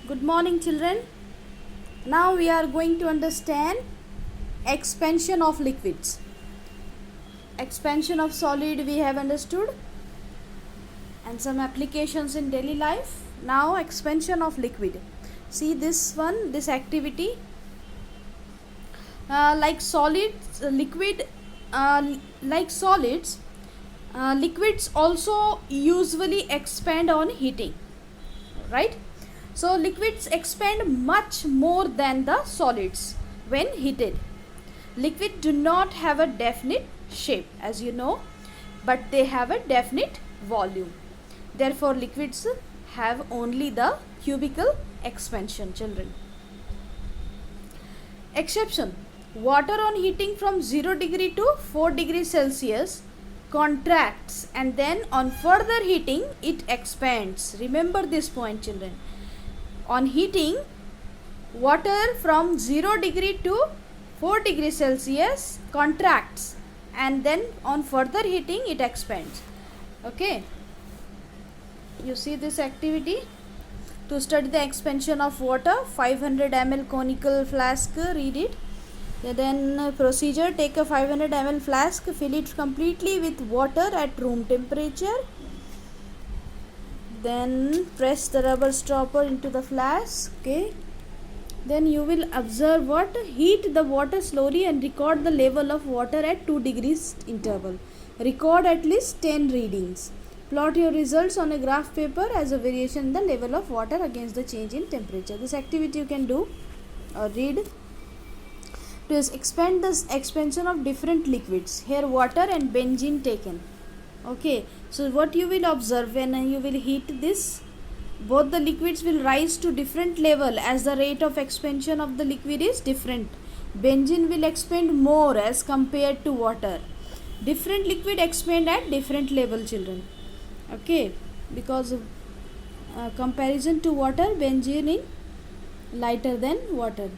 Good morning, children. Now we are going to understand expansion of liquids. Expansion of solid we have understood, and some applications in daily life. Now expansion of liquid. See this one, this activity. Like solids, liquid, like solids, liquids also usually expand on heating, right? So liquids expand much more than the solids when heated. Liquid do not have a definite shape, as you know, but they have a definite volume. Therefore liquids have only the cubical expansion, children. Exception: water on heating from 0 degree to 4 degrees Celsius contracts, and then on further heating it expands. Remember this point, children. On heating, water from 0 degree to 4 degrees Celsius contracts, and then on further heating it expands. Okay, you see this activity. To study the expansion of water, 500 ml conical flask, read it. Then procedure: take a 500 ml flask, fill it completely with water at room temperature. Then press the rubber stopper into the flask. Okay, then you will observe what? Heat the water slowly and record the level of water at 2 degrees interval. Record at least 10 readings. Plot your results on a graph paper as a variation in the level of water against the change in temperature. This activity you can do or read. To expand the expansion of different liquids. Here water and benzene taken. Okay, so what you will observe when you will heat this, both the liquids will rise to different level as the rate of expansion of the liquid is different. Benzene will expand more as compared to water. Different liquid expand at different level, children. Okay, because of comparison to water, benzene is lighter than water.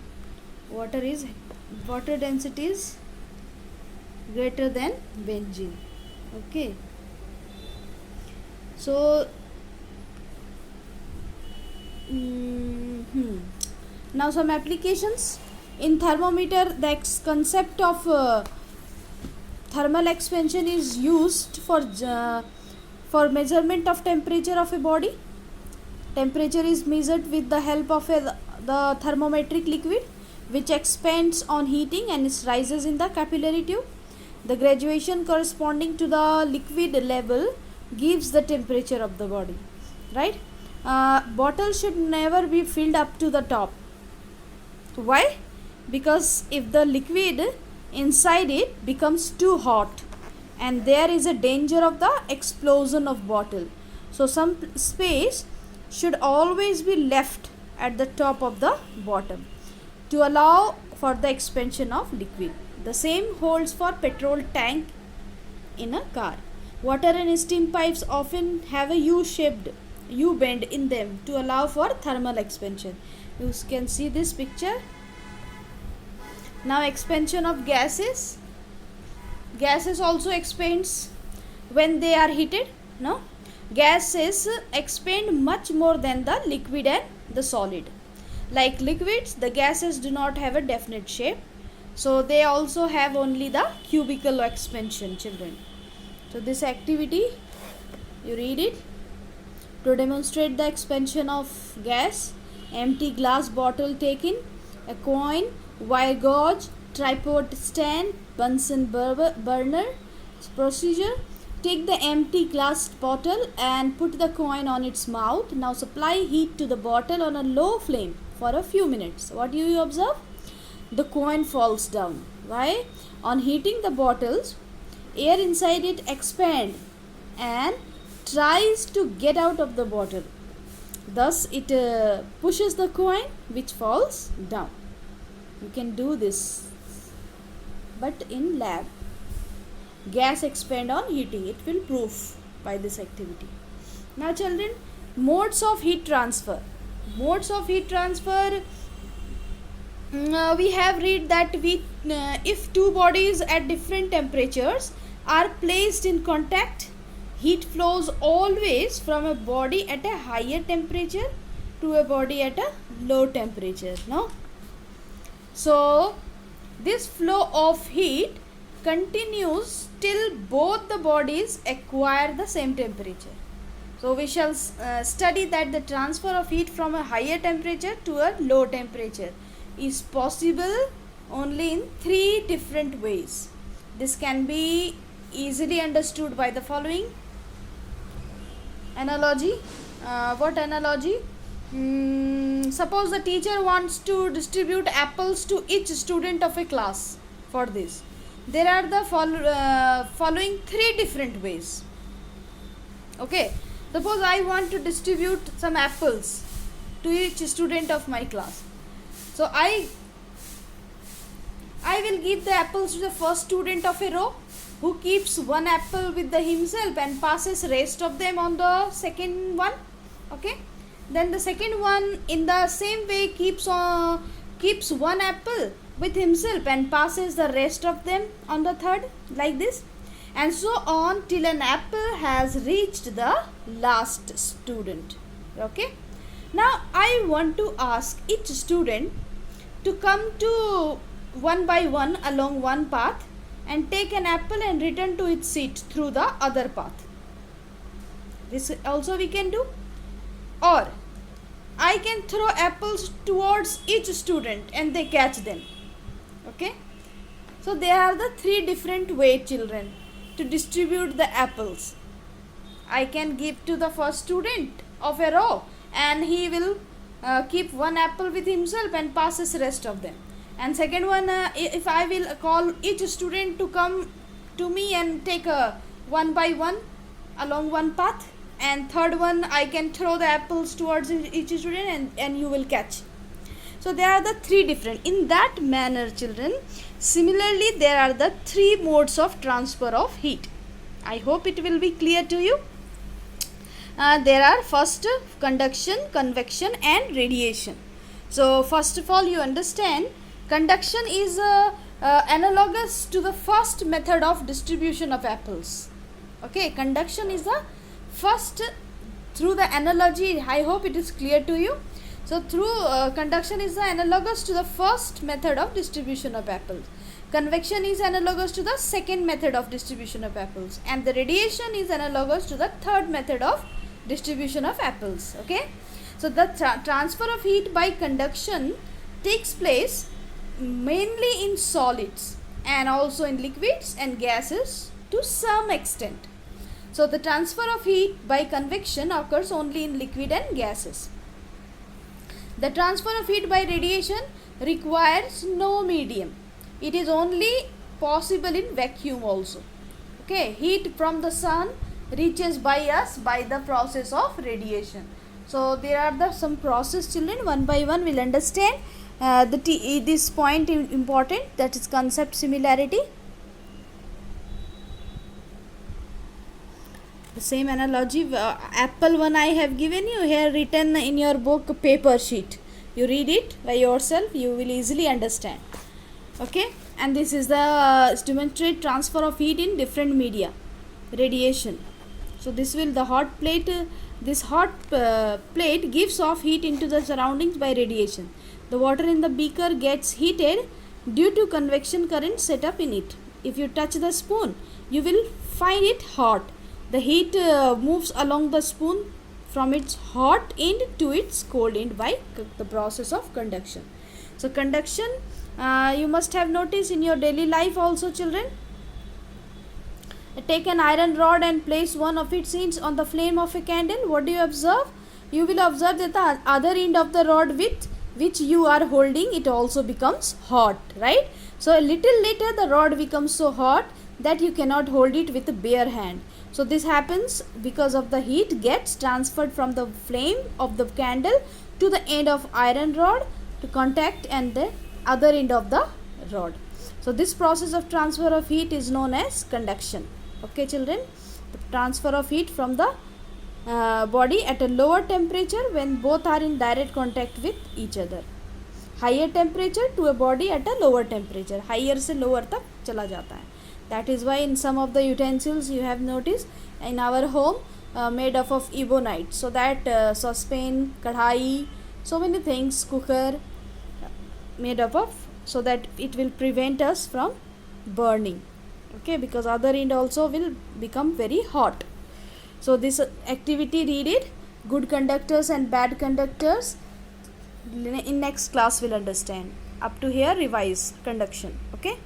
Water density is greater than benzene. Okay, so now some applications. In thermometer, the concept of thermal expansion is used for measurement of temperature of a body. Temperature is measured with the help of the thermometric liquid, which expands on heating and rises in the capillary tube. The graduation corresponding to the liquid level gives the temperature of the body, right? Bottle should never be filled up to the top. Why? Because if the liquid inside it becomes too hot, and there is a danger of the explosion of bottle. So some space should always be left at the top of the bottom to allow for the expansion of liquid. The same holds for petrol tank in a car. Water and steam pipes often have a U bend in them to allow for thermal expansion. You can see this picture. Now expansion of gases. Gases also expands when they are heated. No, gases expand much more than the liquid and the solid. Like liquids, the gases do not have a definite shape, so they also have only the cubical expansion, children. So this activity, you read it. To demonstrate the expansion of gas, empty glass bottle taken, a coin, wire gauge, tripod stand, Bunsen burner. Procedure: take the empty glass bottle and put the coin on its mouth. Now supply heat to the bottle on a low flame for a few minutes. What do you observe? The coin falls down. Why? On heating the bottles, air inside it expands and tries to get out of the bottle. Thus it pushes the coin, which falls down. You can do this, but in lab. Gas expand on heating. It will prove by this activity. Now children, modes of heat transfer. Modes of heat transfer, we have read that if two bodies at different temperatures are placed in contact, heat flows always from a body at a higher temperature to a body at a low temperature. No, so this flow of heat continues till both the bodies acquire the same temperature. So we shall study that the transfer of heat from a higher temperature to a low temperature is possible only in 3 different ways. This can be easily understood by the following analogy. What analogy? Suppose the teacher wants to distribute apples to each student of a class. For this, there are the following 3 different ways. Okay, suppose I want to distribute some apples to each student of my class. So I will give the apples to the first student of a row, who keeps one apple with himself and passes rest of them on the second one. Okay, then the second one in the same way keeps one apple with himself and passes the rest of them on the third, like this, and so on till an apple has reached the last student. Okay, now I want to ask each student to come to one by one along one path and take an apple and return to its seat through the other path. This also we can do. Or I can throw apples towards each student and they catch them. Okay, so there are the 3 different ways, children, to distribute the apples. I can give to the first student of a row and he will keep one apple with himself and passes rest of them. And second one, if I will call each student to come to me and take one by one along one path, and third one I can throw the apples towards each student and you will catch. So there are the 3 different. In that manner, children, similarly there are the 3 modes of transfer of heat. I hope it will be clear to you. There are first conduction, convection and radiation. So first of all, you understand conduction is analogous to the first method of distribution of apples. Okay, conduction is the first, through the analogy, I hope it is clear to you. So through conduction is the analogous to the first method of distribution of apples. Convection is analogous to the second method of distribution of apples, and the radiation is analogous to the third method of distribution of apples. Okay, so the transfer of heat by conduction takes place mainly in solids and also in liquids and gases to some extent. So the transfer of heat by convection occurs only in liquid and gases. The transfer of heat by radiation requires no medium. It is only possible in vacuum also. Okay, heat from the sun reaches by us by the process of radiation. So there are some process, children. One by one we'll understand. This point is important, that is concept similarity. The same analogy, apple one I have given you here, written in your book paper sheet. You read it by yourself, you will easily understand. Okay, and this is the demonstrate transfer of heat in different media, radiation. So this will the hot plate, this hot plate gives off heat into the surroundings by radiation. The water in the beaker gets heated due to convection current set up in it. If you touch the spoon, you will find it hot. The heat moves along the spoon from its hot end to its cold end by the process of conduction. So conduction, you must have noticed in your daily life also, children. Take an iron rod and place one of its ends on the flame of a candle. What do you observe? You will observe that the other end of the rod with which you are holding, it also becomes hot, right? So a little later the rod becomes so hot that you cannot hold it with a bare hand. So this happens because of the heat gets transferred from the flame of the candle to the end of iron rod to contact and the other end of the rod. So this process of transfer of heat is known as conduction. Okay, children, the transfer of heat from the body at a lower temperature when both are in direct contact with each other. Higher temperature to a body at a lower temperature. Higher से lower तक चला जाता है. That is why in some of the utensils you have noticed in our home, made up of ebonite, so that saucepan, kadhai, so many things, cooker made up of, so that it will prevent us from burning. Okay, because other end also will become very hot. So this activity, read it, good conductors and bad conductors. In next class we'll understand. Up to here revise conduction. Okay.